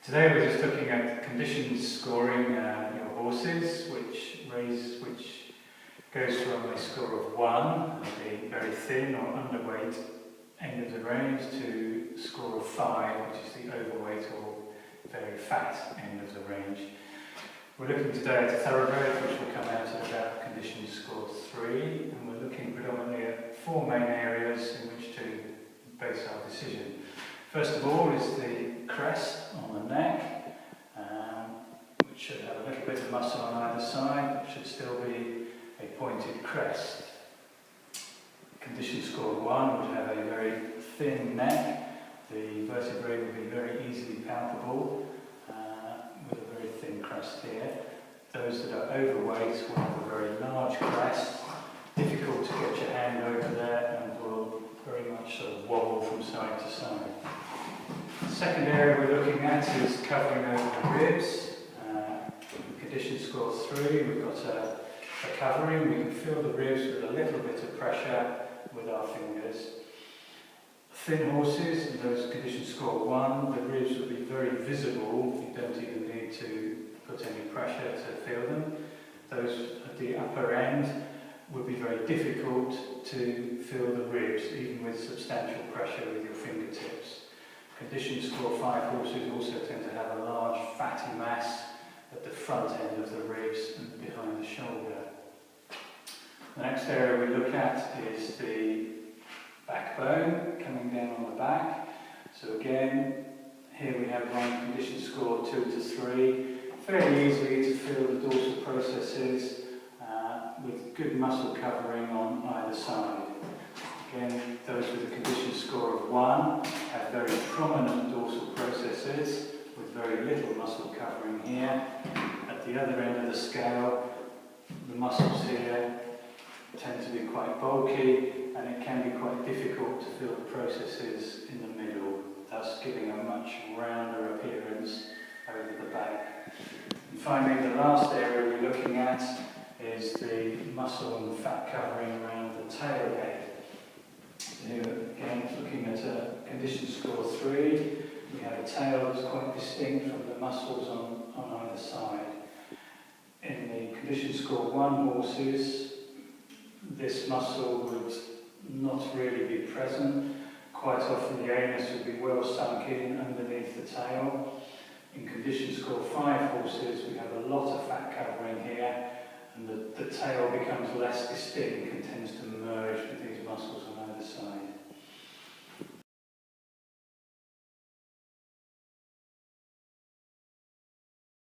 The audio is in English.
Today we're just looking at condition scoring your horses, which goes from a score of 1, being very thin or underweight end of the range, to a score of 5, which is the overweight or very fat end of the range. We're looking today at a thoroughbred, which will come out at about condition score 3, and we're looking predominantly at 4 main areas in which to base our decision. First of all is the crest on the neck, which should have a little bit of muscle on either side, but should still be a pointed crest. Condition score 1 would have a very thin neck. The vertebrae would be very easily palpable, with a very thin crest here. Those that are overweight will have a very large crest, difficult to get your hand over there, and will very much sort of wobble from side to side. The second area we're looking at is covering over the ribs. Condition score 3, we've got a covering. We can feel the ribs with a little bit of pressure with our fingers. Thin horses, and those condition score 1, the ribs will be very visible. You don't even need to put any pressure to feel them. Those at the upper end would be very difficult to feel the ribs, even with substantial pressure with your fingertips. Condition score 5 horses also tend to have a large fatty mass at the front end of the ribs and behind the shoulder. The next area we look at is the backbone coming down on the back. So again, here we have one condition score 2 to 3. Fairly easily to feel the dorsal processes with good muscle covering on either side. Again, those with a condition score of 1 have very prominent dorsal processes with very little muscle covering here. At the other end of the scale, the muscles here tend to be quite bulky, and it can be quite difficult to feel the processes in the middle, thus giving a much rounder appearance over the back. And finally, the last area we're looking at is the muscle and fat covering around the tail head. So here again, looking at a condition score 3, we have a tail that's quite distinct from the muscles on either side. In the condition score 1 horses, this muscle would not really be present. Quite often the anus would be well sunk in underneath the tail. In condition score 5 horses, we have a lot of fat covering here, and the tail becomes less distinct and tends to merge with the